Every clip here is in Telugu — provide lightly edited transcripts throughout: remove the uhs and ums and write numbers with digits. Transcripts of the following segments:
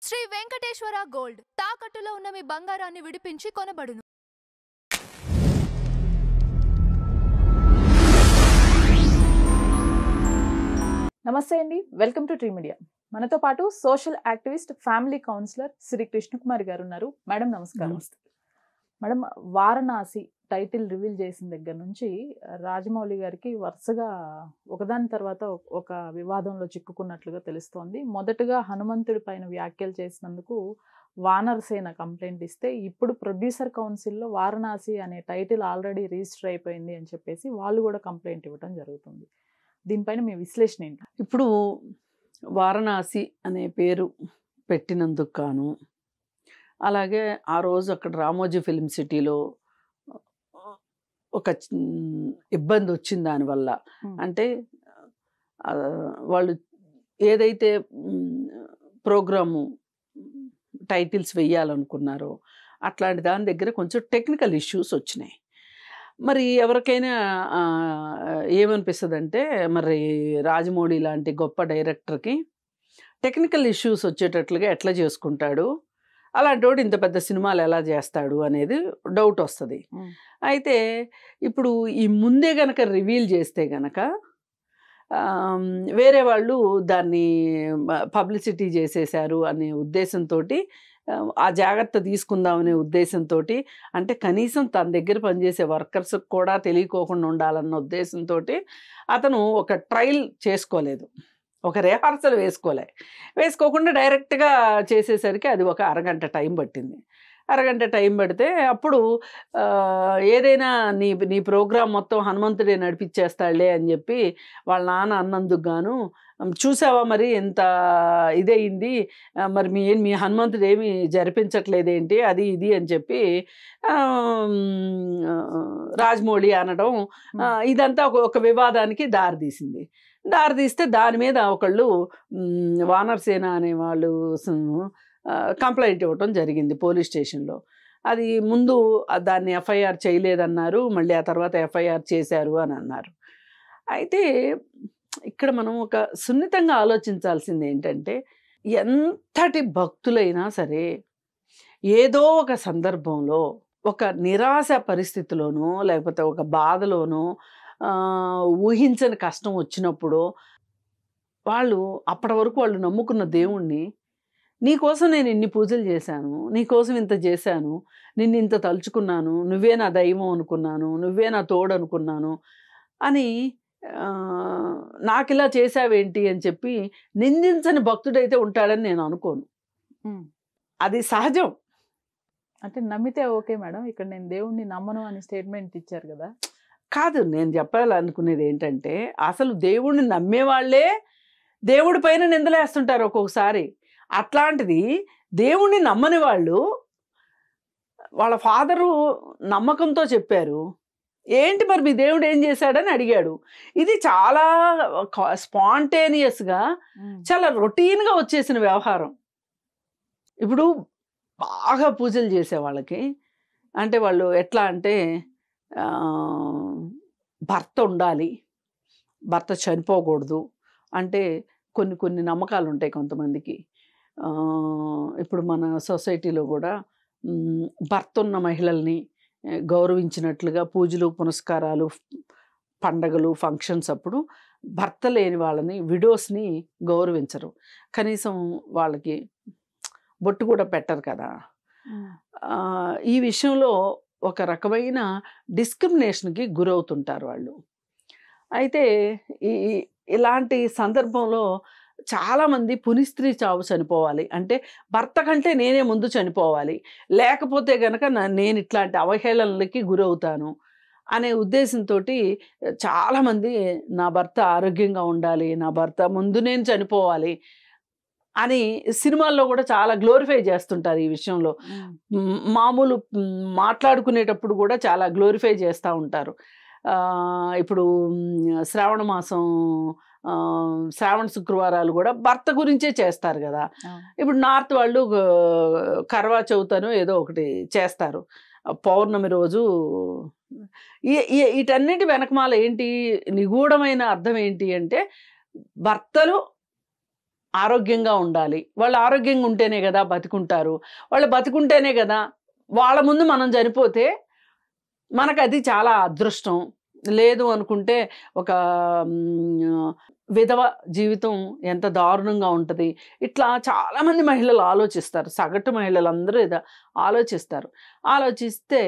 శ్రీ వెంకటేశ్వర గోల్డ్ తాకట్టులో ఉన్న మీ బంగారాన్ని విడిపించి కొనబడును. నమస్తే అండి, వెల్కమ్ టు ట్రీ మీడియా. మనతో పాటు social activist, family counsellor Shri Krishnakumari గారు ఉన్నారు. మేడం నమస్కారం. మేడం, వారణాసి టైటిల్ రివీల్ చేసిన దగ్గర నుంచి రాజమౌళి గారికి వరుసగా ఒకదాని తర్వాత ఒక వివాదంలో చిక్కుకున్నట్లుగా తెలుస్తోంది. మొదటగా హనుమంతుడి పైన వ్యాఖ్యలు చేసినందుకు వానరసేన కంప్లైంట్ ఇస్తే, ఇప్పుడు ప్రొడ్యూసర్ కౌన్సిల్లో వారణాసి అనే టైటిల్ ఆల్రెడీ రిజిస్టర్ అయిపోయింది అని చెప్పేసి వాళ్ళు కూడా కంప్లైంట్ ఇవ్వడం జరుగుతుంది. దీనిపైన మీ విశ్లేషణ ఏంటి? ఇప్పుడు వారణాసి అనే పేరు పెట్టినందుకు గాను, అలాగే ఆ రోజు అక్కడ రామోజీ ఫిల్మ్ సిటీలో ఒక ఇబ్బంది వచ్చింది దానివల్ల. అంటే వాళ్ళు ఏదైతే ప్రోగ్రాము టైటిల్స్ వెయ్యాలనుకున్నారో అట్లాంటి దాని దగ్గర కొంచెం టెక్నికల్ ఇష్యూస్ వచ్చినాయి. మరి ఎవరికైనా ఏమనిపిస్తుంది అంటే, మరి రాజమౌళి లాంటి గొప్ప డైరెక్టర్కి టెక్నికల్ ఇష్యూస్ వచ్చేటట్లుగా ఎట్లా చేసుకుంటాడు, అలాంటి వాడు ఇంత పెద్ద సినిమాలు ఎలా చేస్తాడు అనేది డౌట్ వస్తుంది. అయితే ఇప్పుడు ఈ ముందే గనక రివీల్ చేస్తే గనక వేరే వాళ్ళు దాన్ని పబ్లిసిటీ చేసేశారు అనే ఉద్దేశంతో, ఆ జాగ్రత్త తీసుకుందామనే ఉద్దేశంతో, అంటే కనీసం తన దగ్గర పనిచేసే వర్కర్స్కి కూడా తెలియకోకుండా ఉండాలన్న ఉద్దేశంతో అతను ఒక ట్రయల్ చేసుకోలేదు, ఒక రిహార్సల్ వేసుకోకుండా డైరెక్ట్గా చేసేసరికి అది ఒక అరగంట టైం పట్టింది. అరగంట టైం పడితే అప్పుడు ఏదైనా నీ ప్రోగ్రాం మొత్తం హనుమంతుడే నడిపించేస్తాడులే అని చెప్పి వాళ్ళ నాన్న అన్నందుకు గాను, చూసావా మరి ఎంత ఇదయింది, మరి మీ హనుమంతుడు ఏమి జరిపించట్లేదేంటి, అది ఇది అని చెప్పి రాజమౌళి అనడం, ఇదంతా ఒక వివాదానికి దారితీస్తే దాని మీద ఒకళ్ళు వానరసేన అనే వాళ్ళు కంప్లైంట్ ఇవ్వటం జరిగింది పోలీస్ స్టేషన్లో. అది ముందు దాన్ని ఎఫ్ఐఆర్ చేయలేదన్నారు, మళ్ళీ ఆ తర్వాత ఎఫ్ఐఆర్ చేశారు అని అన్నారు. అయితే ఇక్కడ మనం ఒక సున్నితంగా ఆలోచించాల్సింది ఏంటంటే, ఎంతటి భక్తులైనా సరే ఏదో ఒక సందర్భంలో ఒక నిరాశ పరిస్థితిలోనో లేకపోతే ఒక బాధలోనో ఊహించని కష్టం వచ్చినప్పుడు వాళ్ళు అప్పటి వరకు వాళ్ళు నమ్ముకున్న దేవుణ్ణి, నీకోసం నేను ఇన్ని పూజలు చేశాను, నీకోసం ఇంత చేశాను, నిన్ను ఇంత తలుచుకున్నాను, నువ్వే నా దైవం అనుకున్నాను, నువ్వే నా తోడు అనుకున్నాను అని నాకు ఇలా చేశావేంటి అని చెప్పి నిందించని భక్తుడైతే ఉంటాడని నేను అనుకోను. అది సహజం. అంటే నమ్మితే ఓకే మేడం, ఇక్కడ నేను దేవుణ్ణి నమ్మను అని స్టేట్మెంట్ ఇచ్చారు కదా. కాదు, నేను చెప్పాలనుకునేది ఏంటంటే, అసలు దేవుణ్ణి నమ్మేవాళ్లే దేవుడి పైన నిందలేస్తుంటారు ఒక్కొక్కసారి. అట్లాంటిది దేవుణ్ణి నమ్మని వాళ్ళు వాళ్ళ ఫాదరు నమ్మకంతో చెప్పారు, ఏంటి మరి మీ దేవుడు ఏం చేశాడని అడిగాడు. ఇది చాలా స్పాంటేనియస్గా, చాలా రొటీన్గా వచ్చేసిన వ్యవహారం. ఇప్పుడు బాగా పూజలు చేసే వాళ్ళకి అంటే వాళ్ళు ఎట్లా అంటే, భర్త ఉండాలి, భర్త చనిపోకూడదు అంటే కొన్ని నమ్మకాలు ఉంటాయి కొంతమందికి. ఇప్పుడు మన సొసైటీలో కూడా భర్త ఉన్న మహిళల్ని గౌరవించినట్లుగా పూజలు, పునస్కారాలు, పండగలు, ఫంక్షన్స్ అప్పుడు భర్త లేని వాళ్ళని, విడోస్ని గౌరవించరు, కనీసం వాళ్ళకి బొట్టు కూడా పెట్టరు కదా. ఈ విషయంలో ఒక రకమైన డిస్క్రిమినేషన్కి గురవుతుంటారు వాళ్ళు. అయితే ఇలాంటి సందర్భంలో చాలామంది పునిస్త్రీ చావు చనిపోవాలి అంటే భర్త కంటే నేనే ముందు చనిపోవాలి, లేకపోతే గనక నేను ఇట్లాంటి అవహేళనలకి గురవుతాను అనే ఉద్దేశంతో చాలామంది నా భర్త ఆరోగ్యంగా ఉండాలి, నా భర్త ముందు నేను చనిపోవాలి అని సినిమాల్లో కూడా చాలా గ్లోరిఫై చేస్తుంటారు. ఈ విషయంలో మామూలు మాట్లాడుకునేటప్పుడు కూడా చాలా గ్లోరిఫై చేస్తూ ఉంటారు. ఇప్పుడు శ్రావణ మాసం, శ్రావణ శుక్రవారాలు కూడా భర్త గురించే చేస్తారు కదా. ఇప్పుడు నార్త్ వాళ్ళు కర్వా చౌతను ఏదో ఒకటి చేస్తారు, పౌర్ణమి రోజు. వీటన్నిటి వెనకమాల ఏంటి నిగూఢమైన అర్థం ఏంటి అంటే, భర్తలు ఆరోగ్యంగా ఉండాలి, వాళ్ళు ఆరోగ్యంగా ఉంటేనే కదా బతికుంటారు, వాళ్ళు బతికుంటేనే కదా వాళ్ళ ముందు మనం చనిపోతే మనకు అది చాలా అదృష్టం. లేదు అనుకుంటే ఒక విధవ జీవితం ఎంత దారుణంగా ఉంటుంది. ఇట్లా చాలామంది మహిళలు ఆలోచిస్తారు, సగటు మహిళలందరూ ఇదా ఆలోచిస్తారు. ఆలోచిస్తే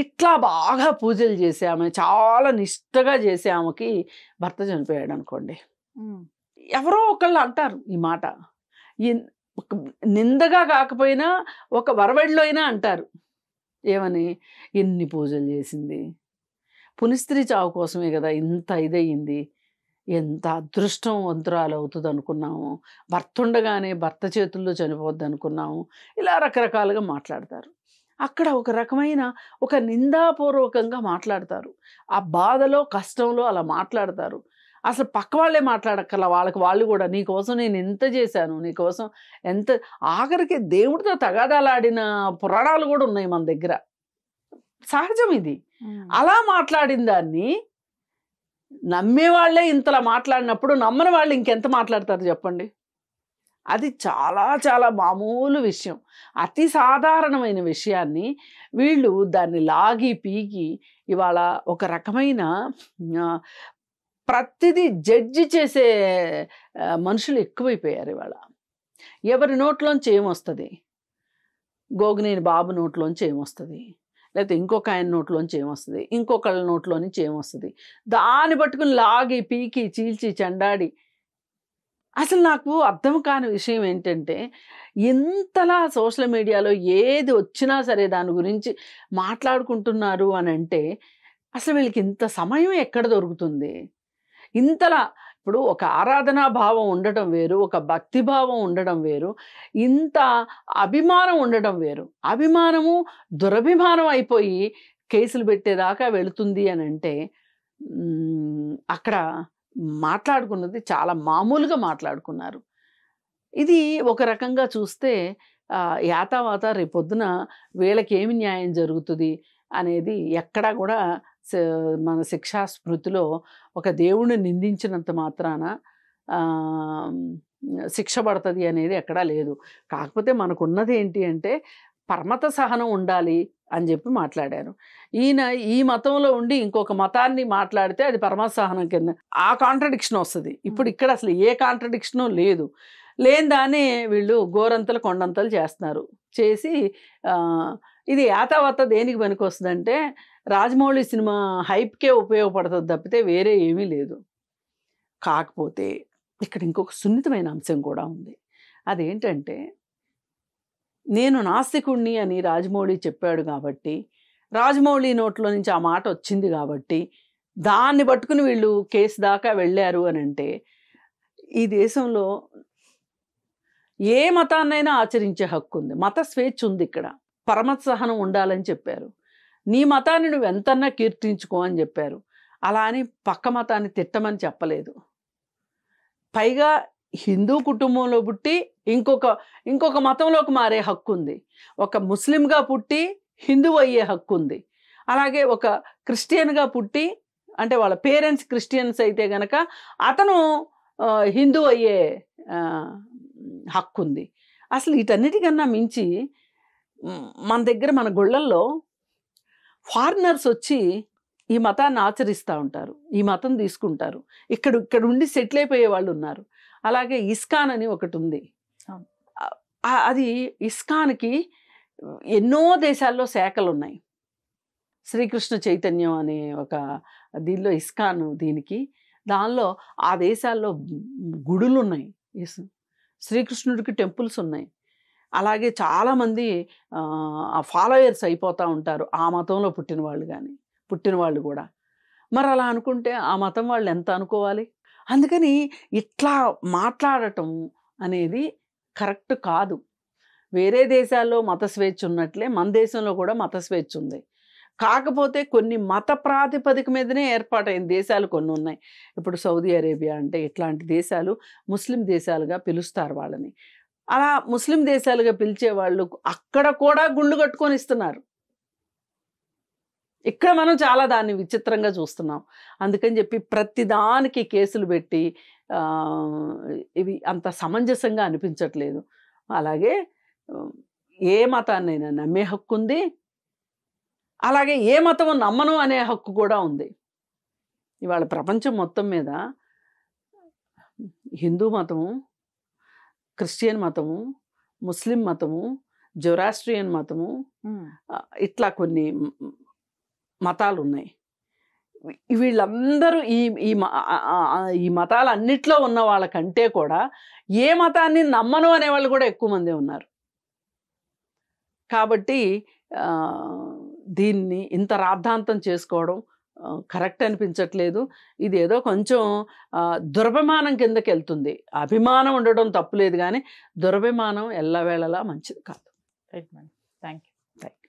ఇట్లా బాగా పూజలు చేసే ఆమె, చాలా నిష్టగా చేసే ఆమెకి భర్త చనిపోయాడు అనుకోండి, ఎవరో ఒకళ్ళు అంటారు ఈ మాట. ఒక నిందగా కాకపోయినా ఒక వరవడిలో అయినా అంటారు. ఏమని? ఎన్ని పూజలు చేసింది, పునిస్త్రీ చావు కోసమే కదా ఇంత ఇదయ్యింది, ఎంత అదృష్టవంతురాలు అవుతుంది అనుకున్నాము, భర్త ఉండగానే భర్త చేతుల్లో చనిపోద్ది అనుకున్నాము, ఇలా రకరకాలుగా మాట్లాడతారు. అక్కడ ఒక రకమైన ఒక నిందాపూర్వకంగా మాట్లాడతారు. ఆ బాధలో కష్టంలో అలా మాట్లాడతారు. అసలు పక్క వాళ్ళే మాట్లాడక్కల, వాళ్ళకి వాళ్ళు కూడా నీకోసం నేను ఎంత చేశాను, నీకోసం ఎంత, ఆఖరికి దేవుడితో తగాదాలాడిన పురాణాలు కూడా ఉన్నాయి మన దగ్గర. సహజం ఇది. అలా మాట్లాడిన దాన్ని నమ్మేవాళ్లే ఇంతలా మాట్లాడినప్పుడు నమ్మని వాళ్ళు ఇంకెంత మాట్లాడతారు చెప్పండి. అది చాలా చాలా మామూలు విషయం, అతి సాధారణమైన విషయాన్ని వీళ్ళు దాన్ని లాగి పీకి ఇవాళ ఒక రకమైన ప్రతిదీ జడ్జి చేసే మనుషులు ఎక్కువైపోయారు ఇవాళ. ఎవరి నోట్లోంచి ఏమొస్తుంది, గోగినేని బాబు నోట్లోంచి ఏమొస్తుంది, లేకపోతే ఇంకొక ఆయన నోట్లోంచి ఏమొస్తుంది, ఇంకొకళ్ళ నోట్లో నుంచి ఏమొస్తుంది, దాన్ని పట్టుకుని లాగి పీకి చీల్చి చెండాడి. అసలు నాకు అర్థం కాని విషయం ఏంటంటే, ఇంతలా సోషల్ మీడియాలో ఏది వచ్చినా సరే దాని గురించి మాట్లాడుకుంటున్నారు అని అంటే అసలు వీళ్ళకి ఇంత సమయం ఎక్కడ దొరుకుతుంది? ఇంతలా ఇప్పుడు ఒక ఆరాధనా భావం ఉండటం వేరు, ఒక భక్తి భావం ఉండడం వేరు, ఇంత అభిమానం ఉండడం వేరు. అభిమానము దురభిమానం అయిపోయి కేసులు పెట్టేదాకా వెళుతుంది అని అంటే అక్కడ మాట్లాడుకున్నది చాలా మామూలుగా మాట్లాడుకున్నారు. ఇది ఒక రకంగా చూస్తే యాతావాత రేపొద్దున వీళ్ళకి ఏమి న్యాయం జరుగుతుంది అనేది ఎక్కడా కూడా మన శిక్షా స్మృతిలో ఒక దేవుణ్ణి నిందించినంత మాత్రాన శిక్ష పడుతుంది అనేది ఎక్కడా లేదు. కాకపోతే మనకున్నది ఏంటి అంటే పరమత సహనం ఉండాలి అని చెప్పి మాట్లాడారు. ఈయన ఈ మతంలో ఉండి ఇంకొక మతాన్ని మాట్లాడితే అది పరమత సహనం కింద ఆ కాంట్రడిక్షన్ వస్తుంది. ఇప్పుడు ఇక్కడ అసలు ఏ కాంట్రడిక్షను లేదు. లేని దాన్ని వీళ్ళు గోరంతలు కొండంతలు చేస్తున్నారు. చేసి ఇది యాతావాత దేనికి పనికి వస్తుందంటే రాజమౌళి సినిమా హైప్కే ఉపయోగపడుతుంది తప్పితే వేరే ఏమీ లేదు. కాకపోతే ఇక్కడ ఇంకొక సున్నితమైన అంశం కూడా ఉంది. అదేంటంటే నేను నాస్తికుణ్ణి అని రాజమౌళి చెప్పాడు కాబట్టి, రాజమౌళి నోట్లో నుంచి ఆ మాట వచ్చింది కాబట్టి దాన్ని పట్టుకుని వీళ్ళు కేసు దాకా వెళ్ళారు అని అంటే ఈ దేశంలో ఏ మతాన్నైనా ఆచరించే హక్కు ఉంది, మత స్వేచ్ఛ ఉంది. ఇక్కడ పరమత సహనం ఉండాలని చెప్పారు. నీ మతాన్ని నువ్వు ఎంతన్నా కీర్తించుకో అని చెప్పారు. అలా అని పక్క మతాన్ని తిట్టమని చెప్పలేదు. పైగా హిందూ కుటుంబంలో పుట్టి ఇంకొక మతంలోకి మారే హక్కు ఉంది. ఒక ముస్లింగా పుట్టి హిందూ అయ్యే హక్కు ఉంది. అలాగే ఒక క్రిస్టియన్గా పుట్టి, అంటే వాళ్ళ పేరెంట్స్ క్రిస్టియన్స్ అయితే గనక అతను హిందూ అయ్యే హక్కు ఉంది. అసలు వీటన్నిటికన్నా మించి మన దగ్గర మన గుళ్ళల్లో ఫారినర్స్ వచ్చి ఈ మతాన్ని ఆచరిస్తూ ఉంటారు, ఈ మతం తీసుకుంటారు, ఇక్కడ ఉండి సెటిల్ అయిపోయే వాళ్ళు ఉన్నారు. అలాగే ఇస్కాన్ అని ఒకటి ఉంది. అది ఇస్కాన్కి ఎన్నో దేశాల్లో శాఖలు ఉన్నాయి. శ్రీకృష్ణ చైతన్యం అనే ఒక దీనిలో ఇస్కాన్ దీనికి, దానిలో ఆ దేశాల్లో గుడులు ఉన్నాయి, శ్రీకృష్ణుడికి టెంపుల్స్ ఉన్నాయి. అలాగే చాలామంది ఫాలోయర్స్ అయిపోతూ ఉంటారు ఆ మతంలో పుట్టిన వాళ్ళు కూడా. మరి అలా అనుకుంటే ఆ మతం వాళ్ళు ఎంత అనుకోవాలి? అందుకని ఇట్లా మాట్లాడటం అనేది కరెక్ట్ కాదు. వేరే దేశాల్లో మత స్వేచ్ఛ ఉన్నట్లే మన దేశంలో కూడా మత స్వేచ్ఛ ఉంది. కాకపోతే కొన్ని మత ప్రాతిపదిక మీదనే ఏర్పాటైన దేశాలు కొన్ని ఉన్నాయి. ఇప్పుడు సౌదీ అరేబియా అంటే ఇట్లాంటి దేశాలు ముస్లిం దేశాలుగా పిలుస్తారు వాళ్ళని. అలా ముస్లిం దేశాలుగా పిలిచే వాళ్ళు అక్కడ కూడా గుండు కట్టుకొని ఇస్తున్నారు. ఇక్కడ మనం చాలా దాన్ని విచిత్రంగా చూస్తున్నాం. అందుకని చెప్పి ప్రతిదానికి కేసులు పెట్టి ఇవి అంత సమంజసంగా అనిపించట్లేదు. అలాగే ఏ మతాన్నైనా నమ్మే హక్కు ఉంది, అలాగే ఏ మతం నమ్మను అనే హక్కు కూడా ఉంది. ఇవాళ ప్రపంచం మొత్తం మీద హిందూ మతము, క్రిస్టియన్ మతము, ముస్లిం మతము, జొరాస్ట్రియన్ మతము, ఇట్లా కొన్ని మతాలు ఉన్నాయి. వీళ్ళందరూ ఈ మతాలన్నిట్లో ఉన్న వాళ్ళకంటే కూడా ఏ మతాన్ని నమ్మను అనేవాళ్ళు కూడా ఎక్కువ మంది ఉన్నారు. కాబట్టి దీన్ని ఇంత రాద్ధాంతం చేసుకోవడం కరెక్ట్ అనిపించట్లేదు. ఇది ఏదో కొంచెం దురభిమానం కిందకి వెళ్తుంది. అభిమానం ఉండడం తప్పులేదు, కానీ దురభిమానం ఎల్లవేళలా మంచిది కాదు. Right madam, thank you.